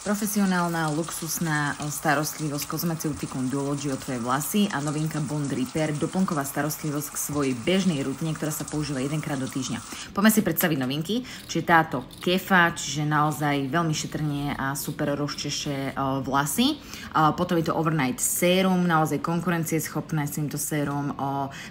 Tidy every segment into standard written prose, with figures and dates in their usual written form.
Profesionálna, luxusná starostlivosť Cosmeceutical Duology o tvoje vlasy a novinka Bond Repair, doplnková starostlivosť k svojej bežnej rutine, ktorá sa používa jedenkrát do týždňa. Poďme si predstaviť novinky, čiže táto kefa, čiže naozaj veľmi šetrne a super rozčeše vlasy. Potom je to Overnight Serum, naozaj konkurencieschopné s týmto sérum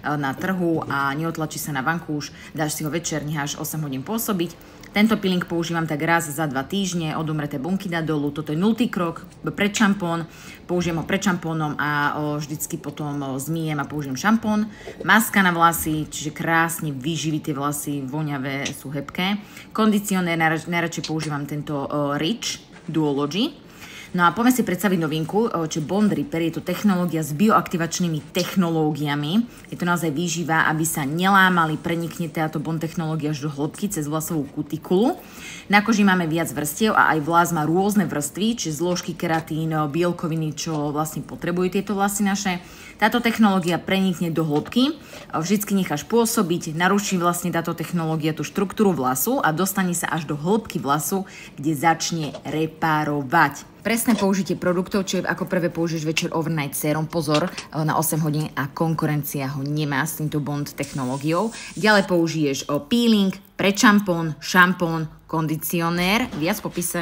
na trhu a neotlačí sa na vankúš, dáš si ho večer, necháš 8 hodín pôsobiť. Tento peeling používam tak raz za 2 týždne, od umreté bunky dať dolu, toto je 0. krok, pred šampón, použijem ho pred šampónom a vždycky potom zmyjem a použijem šampón. Maska na vlasy, čiže krásne vyživí tie vlasy, voňavé, sú hebké. Kondicionér, najradšej používam tento Rich Duology. No a poďme si predstaviť novinku, čiže Bond Repair, je to technológia s bioaktivačnými technológiami. Je to naozaj výživa, aby sa nelámali, prenikne táto Bond technológia až do hĺbky cez vlasovú kutikulu. Na koži máme viac vrstiev a aj vlas má rôzne vrstvy, čiže zložky, keratín, bielkoviny, čo vlastne potrebujú tieto vlasy naše. Táto technológia prenikne do hĺbky, vždycky necháš pôsobiť, naruší vlastne táto technológia tú štruktúru vlasu a dostane sa až do hĺbky vlasu, kde začne repárovať. Presné použitie produktov, čiže ako prvé použiješ večer Overnight Serum, pozor, na 8 hodín a konkurencia ho nemá s týmto Bond technológiou. Ďalej použiješ peeling, predšampón, šampón, kondicionér, viac v popise.